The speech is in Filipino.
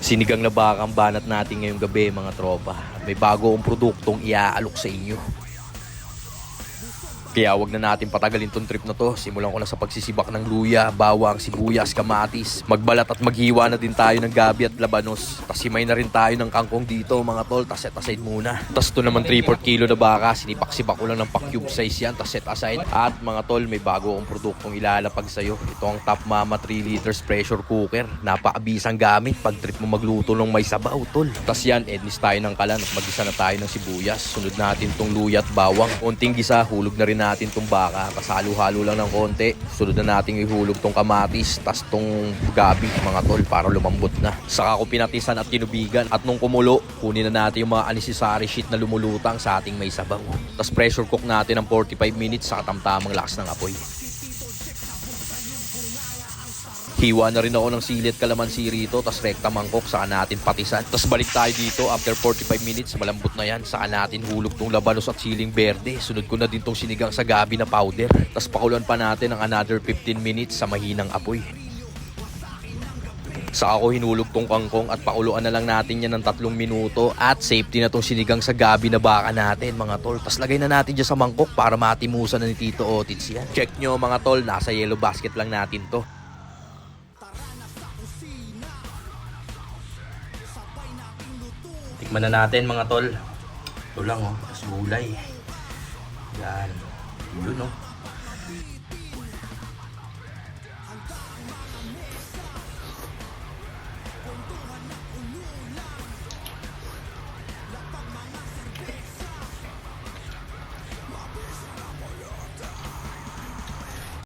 Sinigang na baka ang banat natin ngayong gabi mga tropa. At may bago akong produktong iaalok sa inyo. Kaya wag na natin patagalin tong trip na to. Simulan ko na sa pagsisibak ng luya, bawang, sibuyas, kamatis. Magbalat at maghiwa na din tayo ng gabi at labanos. Tas himay na rin tayo ng kangkong dito mga tol. Tas set aside muna. Tas ito naman 3/4 kilo na baka. Sinipak-sibak ko lang ng pa-cube size yan. Tas set aside. At mga tol, may bago akong produktong ilalapag sa'yo. Ito ang Top Mama 3 liters pressure cooker. Napakabisang gamit pag trip mo magluto ng may sabaw tol. Tas yan, ednis tayo ng kalan at mag-isa na tayo ng sibuyas. Sunod natin tong luya at bawang. Konting gisa, hulog na rin natin tong baka, tas halo-halo lang ng konti. Sunod na natin ihulog tong kamatis, tas tong gabi mga tol para lumambot na. Saka ko pinatisan at kinubigan at nung kumulo, kunin na natin yung mga unnecessary shit na lumulutang sa ating may sabaw. Tas pressure cook natin ng 45 minutes sa katamtamang lakas ng apoy. Hiwa na rin ako ng sili at kalamansi rito, tas rekta mangkok, saka natin patisan. Tas balik tayo dito after 45 minutes, malambot na yan. Saka natin hulog tong labanos at siling berde. Sunod ko na din tong sinigang sa gabi na powder. Tas pakuluan pa natin ng another 15 minutes sa mahinang apoy. Saka ko hinulog tong kangkong at pakuluan na lang natin yan ng 3 minuto. At safety na tong sinigang sa gabi na baka natin mga tol. Tas lagay na natin dyan sa mangkok para matimusan na ni Tito Otits yan. Check nyo mga tol, nasa yellow basket lang natin to. Tikman na natin mga tol. Ito lang oh, tas gulay. Yan. Yun oh.